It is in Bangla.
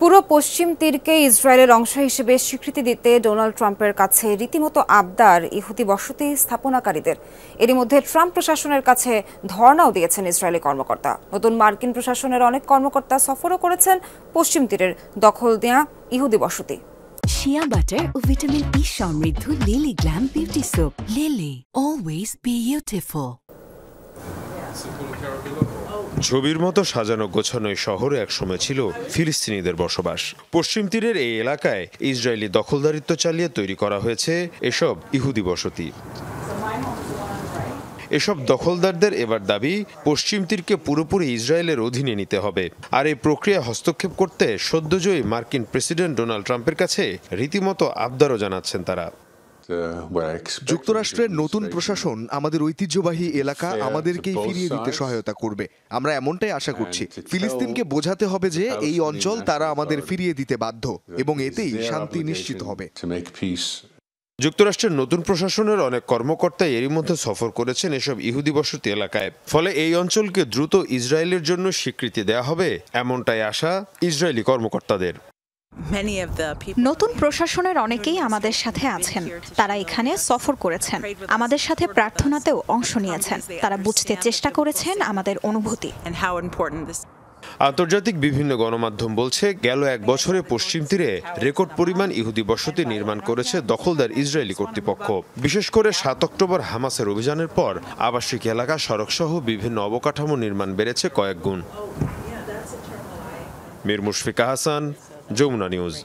পুরো পশ্চিম তীরকে ইসরায়েলের অংশ হিসেবে স্বীকৃতি দিতে ডোনাল্ড ট্রাম্পের কাছে রীতিমতো আবদার ইহুদি বসতি স্থাপনাকারীদের। এরই মধ্যে ট্রাম্প প্রশাসনের কাছে ধর্ণাও দিয়েছেন ইসরায়েলি কর্মকর্তা। নতুন মার্কিন প্রশাসনের অনেক কর্মকর্তা সফরও করেছেন পশ্চিম তীরের দখল দেয়া ইহুদি বসতি। শিয়া বাটার ও ভিটামিন ই সমৃদ্ধ lily glam beauty soap. Lily, always beautiful. ছবির মতো সাজানো গোছানো এই শহরে একসময় ছিল ফিলিস্তিনিদের বসবাস। পশ্চিম তীরের এই এলাকায় ইসরায়েলি দখলদারিত্ব চালিয়ে তৈরি করা হয়েছে এসব ইহুদি বসতি। এসব দখলদারদের এবার দাবি পশ্চিম তীরকে পুরোপুরি ইসরায়েলের অধীনে নিতে হবে। আর এই প্রক্রিয়া হস্তক্ষেপ করতে সদ্যজয়ী মার্কিন প্রেসিডেন্ট ডোনাল্ড ট্রাম্পের কাছে রীতিমতো আবদারও জানাচ্ছেন তারা। যুক্তরাষ্ট্রের নতুন প্রশাসন আমাদের ঐতিহ্যবাহী এলাকা আমাদেরকেই ফিরিয়ে দিতে সহায়তা করবে। আমরা এমনটাই আশা করছি। ফিলিস্তিনকে বোঝাতে হবে যে এই অঞ্চল তারা আমাদের ফিরিয়ে দিতে বাধ্য এবং এতেই শান্তি নিশ্চিত হবে। যুক্তরাষ্ট্রের নতুন প্রশাসনের অনেক কর্মকর্তা এরই মধ্যে সফর করেছেন এসব ইহুদি বসতি এলাকায়। ফলে এই অঞ্চলকে দ্রুত ইসরায়েলের জন্য স্বীকৃতি দেয়া হবে এমনটাই আশা ইসরায়েলি কর্মকর্তাদের। নতুন প্রশাসনের অনেকেই আমাদের সাথে আছেন। তারা এখানে সফর করেছেন, আমাদের সাথে প্রার্থনাতেও অংশ নিয়েছেন। তারা বুঝতে চেষ্টা করেছেন আমাদের অনুভূতি। আন্তর্জাতিক বিভিন্ন গণমাধ্যম বলছে, গেল এক বছরে পশ্চিম তীরে রেকর্ড পরিমাণ ইহুদি বসতি নির্মাণ করেছে দখলদার ইসরায়েলি কর্তৃপক্ষ। বিশেষ করে ৭ অক্টোবর হামাসের অভিযানের পর আবাসিক এলাকা, সড়কসহ বিভিন্ন অবকাঠামো নির্মাণ বেড়েছে কয়েক গুণ। মীর মুশফিকা হাসান, যমুনা নিউজ।